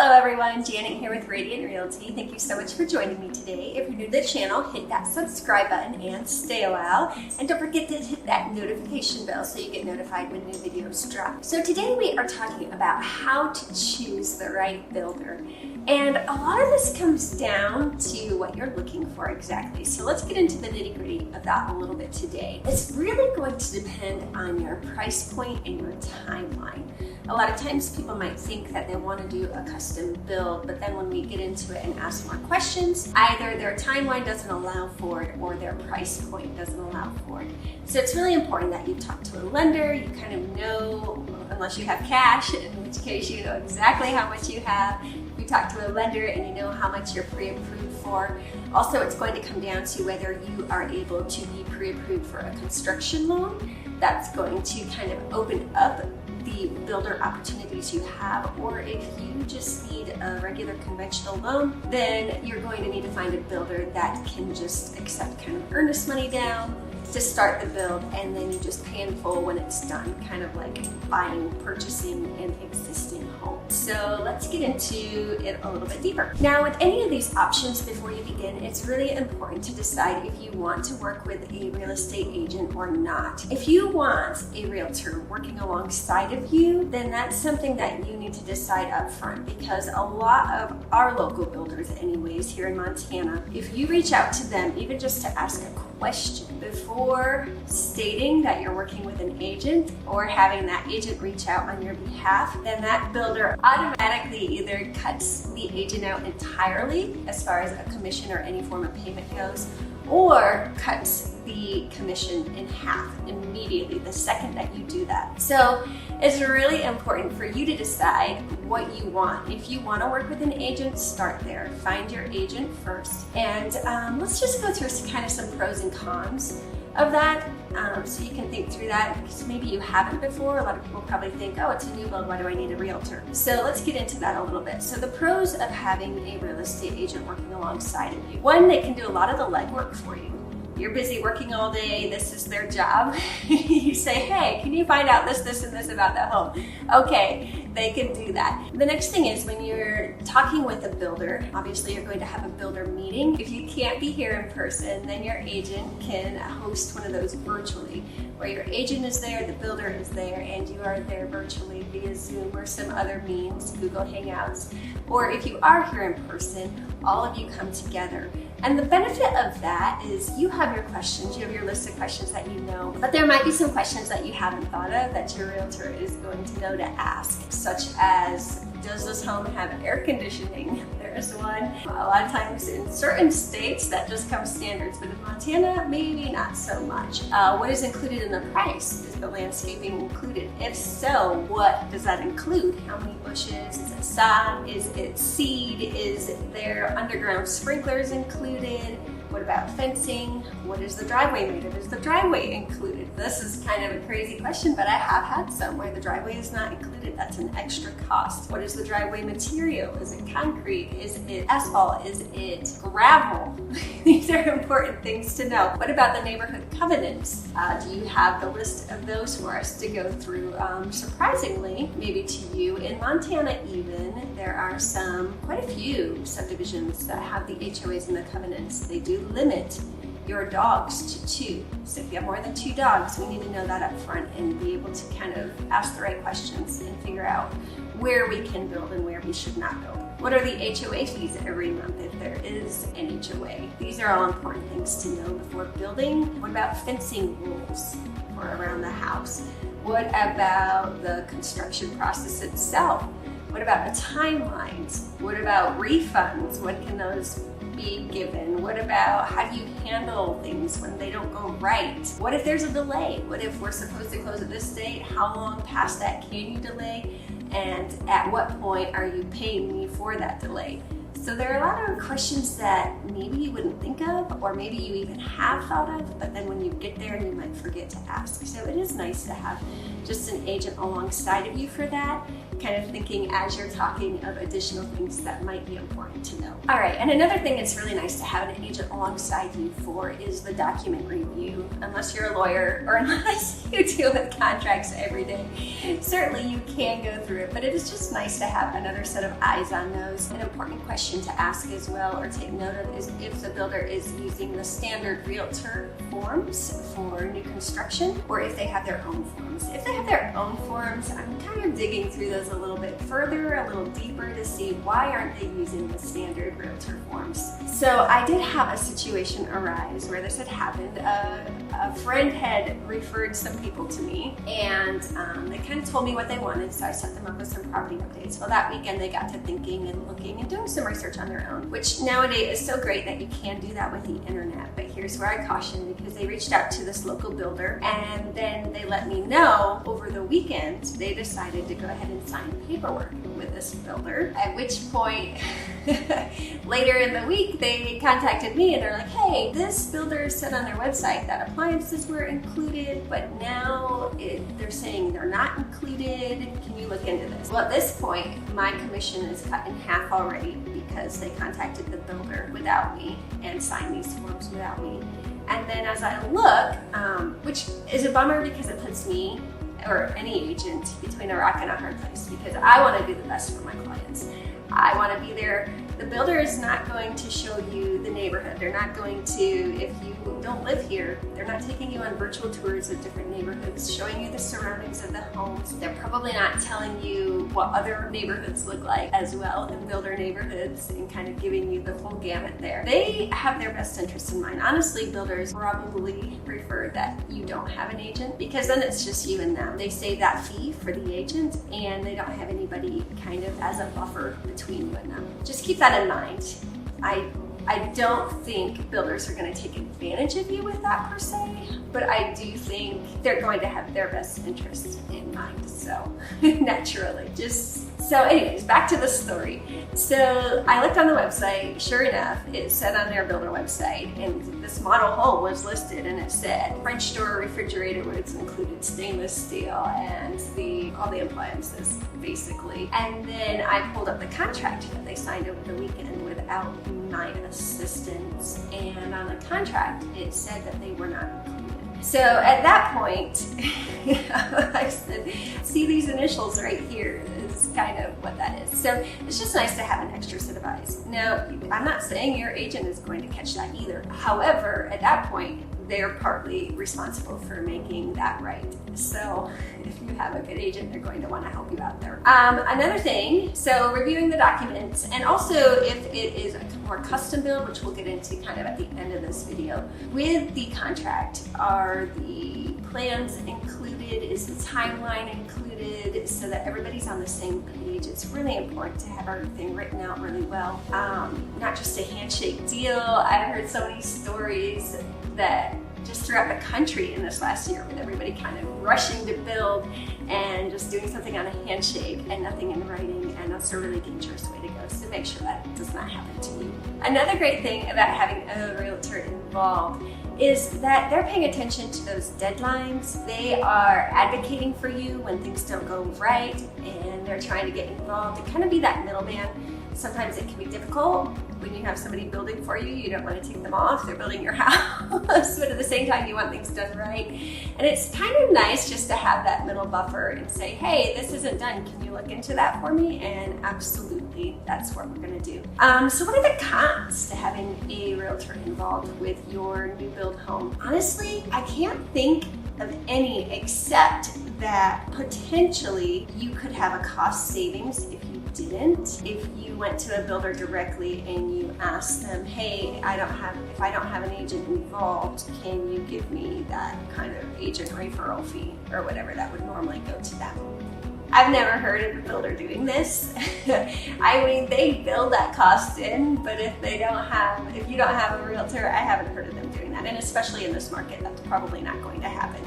Hello everyone, Janet here with Radiant Realty. Thank you so much for joining me today. If you're new to the channel, hit that subscribe button and stay a while. And don't forget to hit that notification bell so you get notified when new videos drop. So today we are talking about how to choose the right builder. And a lot of this comes down to what you're looking for exactly. So let's get into the nitty-gritty of that a little bit today. It's really going to depend on your price point and your timeline. A lot of times people might think that they want to do a custom build, but then when we get into it and ask more questions, either their timeline doesn't allow for it or their price point doesn't allow for it. So it's really important that you talk to a lender, you kind of know, unless you have cash, in which case you know exactly how much you have. You talk to a lender and you know how much you're pre-approved for. Also, it's going to come down to whether you are able to be pre-approved for a construction loan. That's going to kind of open up the builder opportunities you have, or if you just need a regular conventional loan, then you're going to need to find a builder that can just accept kind of earnest money down to start the build, and then you just pay in full when it's done, kind of like purchasing an existing home. So let's get into it a little bit deeper. Now, with any of these options, before you begin, it's really important to decide if you want to work with a real estate agent or not. If you want a realtor working alongside of you, then that's something that you need to decide up front, because a lot of our local builders anyways here in Montana, if you reach out to them even just to ask a question before stating that you're working with an agent or having that agent reach out on your behalf, then that builder automatically either cuts the agent out entirely as far as a commission or any form of payment goes, or cuts the commission in half immediately the second that you do that. So it's really important for you to decide what you want. If you want to work with an agent, start there. Find your agent first. And let's just go through kind of some pros and cons of that, so you can think through that, because maybe you haven't before. A lot of people probably think, oh, it's a new build, why do I need a realtor? So let's get into that a little bit. So the pros of having a real estate agent working alongside of you. One, they can do a lot of the legwork for you. You're busy working all day, this is their job. You say, hey, can you find out this, and this about the home? Okay, they can do that. The next thing is, when you're talking with a builder, obviously you're going to have a builder meeting. If you can't be here in person, then your agent can host one of those virtually, where your agent is there, the builder is there, and you are there virtually via Zoom or some other means, Google Hangouts. Or if you are here in person, all of you come together. And the benefit of that is you have your questions, you have your list of questions that you know, but there might be some questions that you haven't thought of that your realtor is going to know to ask, such as, does this home have air conditioning? There's one. A lot of times in certain states that just comes standards, but in Montana, maybe not so much. What is included in the price? Is the landscaping included? If so, what does that include? How many bushes? Is it sod? Is it seed? Is there underground sprinklers included? What about fencing? What is the driveway made of? Is the driveway included? This is kind of a crazy question, but I have had some where the driveway is not included. That's an extra cost. What is the driveway material? Is it concrete? Is it asphalt? Is it gravel? These are important things to know. What about the neighborhood covenants? Do you have the list of those for us to go through? Surprisingly, maybe to you, in Montana even, there are quite a few subdivisions that have the HOAs and the covenants. They do limit your dogs to 2. So if you have more than 2 dogs, we need to know that up front and be able to kind of ask the right questions and figure out where we can build and where we should not build. What are the HOA fees every month if there is an HOA? These are all important things to know before building. What about fencing rules for around the house? What about the construction process itself? What about the timelines? What about refunds? When can those be given? What about how do you handle things when they don't go right? What if there's a delay? What if we're supposed to close at this date? How long past that can you delay? And at what point are you paying me for that delay? So there are a lot of questions that maybe you wouldn't think of, or maybe you even have thought of, but then when you get there, you might forget to ask. So it is nice to have just an agent alongside of you for that. kind of thinking as you're talking of additional things that might be important to know. All right, and another thing it's really nice to have an agent alongside you for is the document review. Unless you're a lawyer or unless you deal with contracts every day, certainly you can go through it, but it is just nice to have another set of eyes on those. An important question to ask as well or take note of is if the builder is using the standard realtor forms for new construction or if they have their own forms. If they have their own forms, I'm kind of digging through those a little bit further, a little deeper to see why aren't they using the standard realtor forms. So I did have a situation arise where this had happened. A friend had referred some people to me and they kind of told me what they wanted, so I set them up with some property updates. Well, that weekend they got to thinking and looking and doing some research on their own, which nowadays is so great that you can do that with the internet. But here's where I caution, because they reached out to this local builder and then they let me know over the weekend they decided to go ahead and sign paperwork with this builder, at which point later in the week they contacted me and they're like, hey, this builder said on their website that appliances were included, but now they're saying they're not included. Can you look into this? Well, at this point my commission is cut in half already because they contacted the builder without me and signed these forms without me. And then as I look, which is a bummer because it puts me or any agent between a rock and a hard place, because I want to do the best for my clients. I want to be there. The builder is not going to show you the neighborhood. They're not going to, if you don't live here, they're not taking you on virtual tours of different neighborhoods, showing you the surroundings of the homes. They're probably not telling you what other neighborhoods look like as well, and builder neighborhoods, and kind of giving you the full gamut there. They have their best interests in mind. Honestly, builders probably prefer that you don't have an agent, because then it's just you and them. They save that fee for the agent and they don't have anybody kind of as a buffer between you and them. Just keep that in mind. I don't think builders are going to take advantage of you with that per se, but I do think they're going to have their best interests in mind. So naturally, so anyways, back to the story. So I looked on the website, sure enough, it said on their builder website, and this model home was listed, and it said French door refrigerator was included, stainless steel, and all the appliances basically. And then I pulled up the contract that they signed over the weekend without my assistance, and on the contract it said that they were not included. So at that point, I said, see these initials right here is kind of what that is. So it's just nice to have an extra set of eyes. Now, I'm not saying your agent is going to catch that either. However, at that point, they're partly responsible for making that right. So if you have a good agent, they're going to want to help you out there. Another thing, so reviewing the documents, and also if it is a more custom build, which we'll get into kind of at the end of this video, with the contract, are the plans included? Is the timeline included so that everybody's on the same page? It's really important to have everything written out really well. Not just a handshake deal. I've heard so many stories that just throughout the country in this last year with everybody kind of rushing to build and just doing something on a handshake and nothing in writing, and that's a really dangerous way to go, so make sure that does not happen to you. Another great thing about having a realtor involved is that they're paying attention to those deadlines. They are advocating for you when things don't go right, and they're trying to get involved to kind of be that middleman. Sometimes it can be difficult when you have somebody building for you. You don't want to take them off. They're building your house, but at the same time, you want things done right. And it's kind of nice just to have that middle buffer and say, hey, this isn't done. Can you look into that for me? And absolutely, that's what we're going to do. So what are the cons to having a realtor involved with your new build home? Honestly, I can't think of any except that potentially you could have a cost savings if you didn't. If you went to a builder directly and you asked them, hey, if I don't have an agent involved, can you give me that kind of agent referral fee or whatever that would normally go to them? I've never heard of a builder doing this. I mean, they build that cost in, but if you don't have a realtor, I haven't heard of them doing that. And especially in this market, that's probably not going to happen.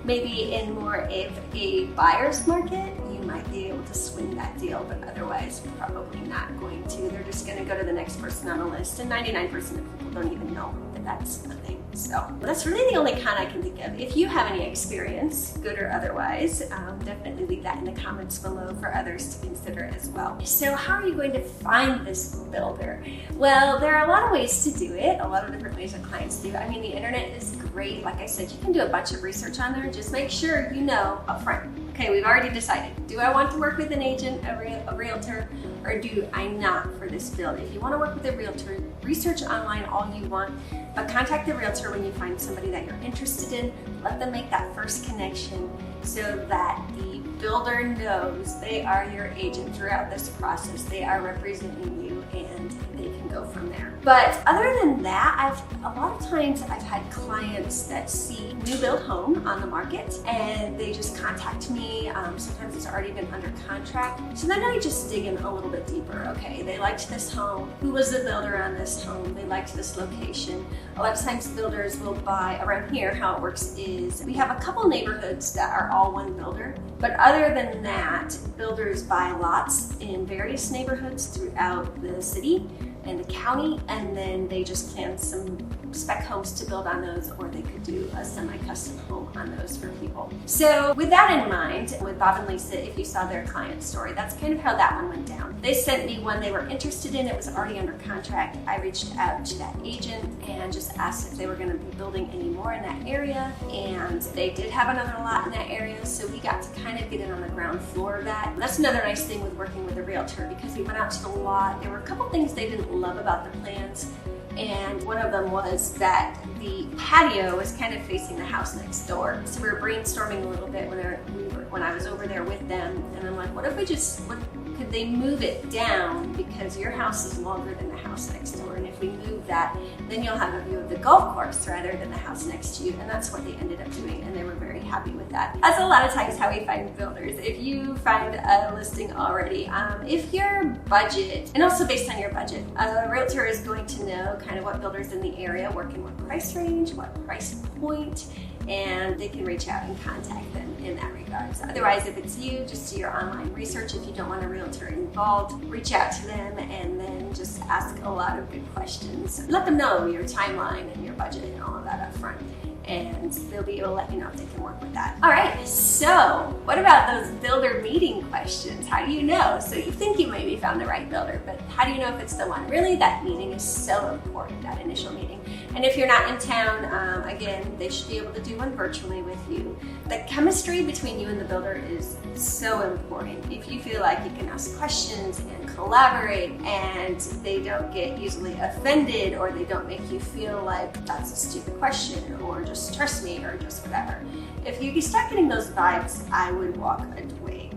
Maybe in more of a buyer's market, you might might be able to swing that deal, but otherwise probably not going to. They're just going to go to the next person on the list, and 99% of people don't even know that that's a thing. So that's really the only con I can think of. If you have any experience, good or otherwise, definitely leave that in the comments below for others to consider as well. So how are you going to find this builder? Well, there are a lot of ways to do it, a lot of different ways that clients do. I mean, the internet is great. Like I said, you can do a bunch of research on there. Just make sure you know upfront. Okay, we've already decided. Do I want to work with an agent, a realtor, or do I not for this build? If you want to work with a realtor, research online all you want, but contact the realtor when you find somebody that you're interested in. Let them make that first connection so that the builder knows they are your agent throughout this process. They are representing you and they can go from there. But other than that, a lot of times I've had clients that see new build home on the market and they just contact me. Sometimes it's already been under contract. So then I just dig in a little bit deeper. Okay, they liked this home. Who was the builder on this home? They liked this location. A lot of times builders will buy around here. How it works is we have a couple neighborhoods that are all one builder. But other than that, builders buy lots in various neighborhoods throughout the city and the county, and then they just plan some spec homes to build on those, or they could do a semi-custom home on those for people. So with that in mind, with Bob and Lisa, if you saw their client story, that's kind of how that one went down. They sent me one they were interested in. It was already under contract. I reached out to that agent and just asked if they were going to be building any more in that area, and they did have another lot in that area, so we got to kind of get in on the ground floor of that. That's another nice thing with working with a realtor, because we went out to the lot. There were a couple things they didn't love about the plans, and one of them was that the patio was kind of facing the house next door. So we were brainstorming a little bit when I was over there with them, and I'm like, what if we could they move it down, because your house is longer than the house next door, and if we move that, then you'll have a view of the golf course rather than the house next to you. And that's what they ended up doing, and they were very happy with that. That's a lot of times how we find builders. If you find a listing already, if your budget, and also based on your budget, a realtor is going to know kind of what builders in the area work in what price range, what price point, and they can reach out and contact them in that regard. So otherwise, if it's you, just do your online research. If you don't want a realtor involved, reach out to them and then just ask a lot of good questions. Let them know your timeline and your budget and all of that up front, and they'll be able to let you know if they can work with that. All right, so what about those builder meeting questions? How do you know? So you think you maybe found the right builder, but how do you know if it's the one? Really, that meeting is so important, that initial meeting. And if you're not in town, again, they should be able to do one virtually with you. The chemistry between you and the builder is so important. If you feel like you can ask questions and collaborate, and they don't get easily offended, or they don't make you feel like that's a stupid question, or just trust me, or just whatever. If you start getting those vibes, I would walk away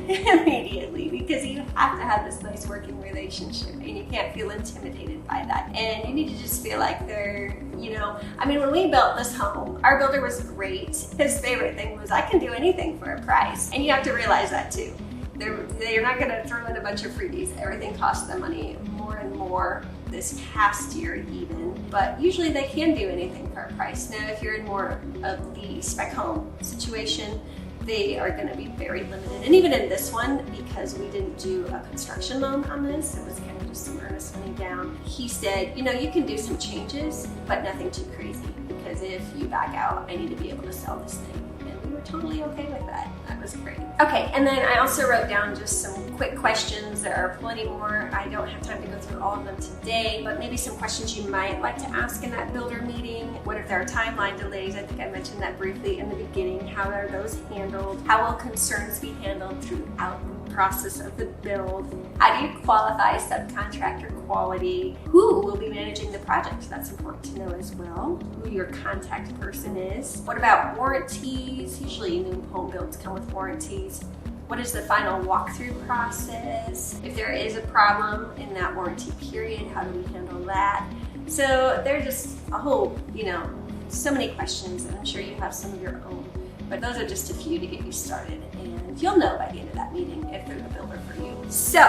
immediately, because you have to have this nice working relationship, and you can't feel intimidated by that. And you need to just feel like they're, I mean, when we built this home, our builder was great. His favorite thing was, I can do anything for a price. And you have to realize that too. They're not going to throw in a bunch of freebies. Everything costs them money, more and more this past year even, but usually they can do anything for a price. Now, if you're in more of the spec home situation, they are going to be very limited. And even in this one, because we didn't do a construction loan on this, it was kind of just some earnest money down. He said, you can do some changes, but nothing too crazy, because if you back out, I need to be able to sell this thing. And we were totally okay with that. That was great. Okay, and then I also wrote down just some quick questions. There are plenty more. I don't have time to go through all of them today, but maybe some questions you might like to ask in that builder meeting. What if there are timeline delays? I think I mentioned that briefly in the beginning. How are those handled? How will concerns be handled throughout the process of the build? How do you qualify subcontractor quality? Who will be managing the project? That's important to know as well. Who your contact person is. What about warranties? Usually new home builds come with warranties. What is the final walkthrough process? If there is a problem in that warranty period, how do we handle that? So there are just a whole, so many questions, and I'm sure you have some of your own. But those are just a few to get you started. And and you'll know by the end of that meeting if they're the builder for you. So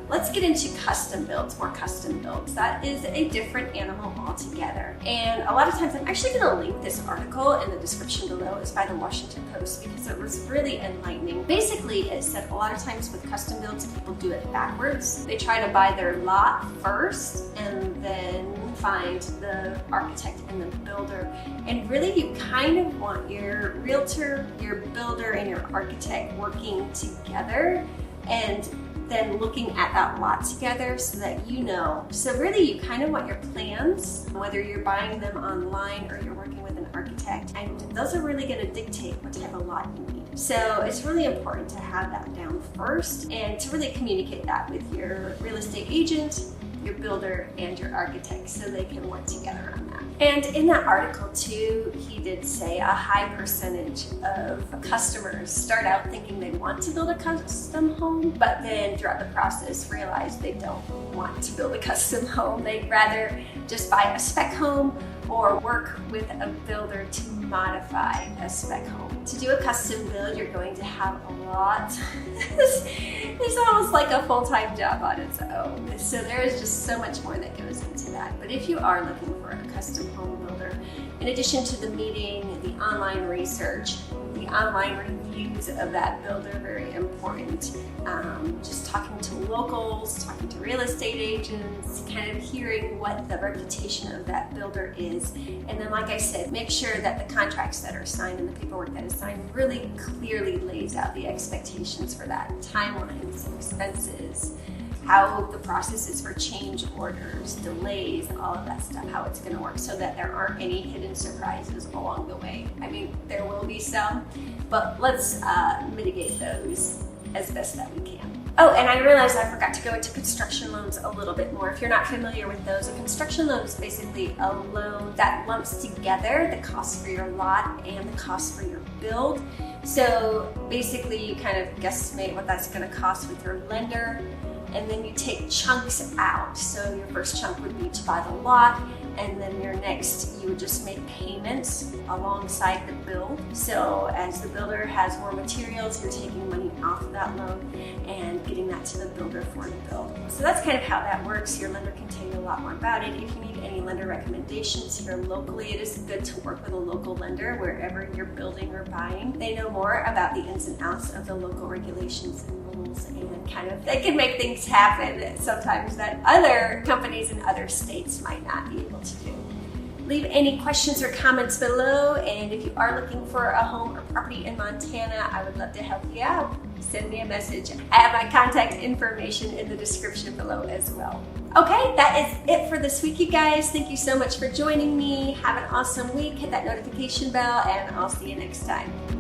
let's get into custom builds, more custom builds. That is a different animal altogether. And a lot of times I'm actually going to link this article in the description below. It's by the Washington Post because it was really enlightening. Basically, it said a lot of times with custom builds, people do it backwards. They try to buy their lot first and then find the architect and the builder. And really you kind of want your realtor, your builder, and your architect working together and then looking at that lot together so that you know. So really you kind of want your plans, whether you're buying them online or you're working with an architect, and those are really going to dictate what type of lot you need. So it's really important to have that down first and to really communicate that with your real estate agent, your builder, and your architect so they can work together on that. And in that article too, he did say a high percentage of customers start out thinking they want to build a custom home, but then throughout the process realize they don't want to build a custom home. They'd rather just buy a spec home or work with a builder to modify a spec home. To do a custom build, you're going to have a lot. It's almost like a full-time job on its own. So there is just so much more that goes into that. But if you are looking for a custom home builder, in addition to the meeting, the online research, the online reviews of that builder, very important. Just talking to locals, talking to real estate agents, kind of hearing what the reputation of that builder is. And then, like I said, make sure that the contracts that are signed and the paperwork that is signed really clearly lays out the expectations for that, timelines, expenses, how the process is for change orders, delays, all of that stuff, how it's going to work so that there aren't any hidden surprises along the way. I mean, there will be some, but let's mitigate those as best that we can. Oh, and I realized I forgot to go into construction loans a little bit more. If you're not familiar with those, a construction loan is basically a loan that lumps together the cost for your lot and the cost for your build. So basically you kind of guesstimate what that's going to cost with your lender, and then you take chunks out. So your first chunk would be to buy the lot, and then your next, you would just make payments alongside the build. So as the builder has more materials, you're taking money off of that loan and getting that to the builder for the build. So that's kind of how that works. Your lender can tell you a lot more about it. If you need any lender recommendations here locally, it is good to work with a local lender wherever you're building or buying. They know more about the ins and outs of the local regulations and rules, and kind of they can make things happen sometimes that other companies in other states might not be able to do. Leave any questions or comments below, and if you are looking for a home or property in Montana, I would love to help you out. Send me a message. I have my contact information in the description below as well. Okay, that is it for this week, you guys. Thank you so much for joining me. Have an awesome week. Hit that notification bell, and I'll see you next time.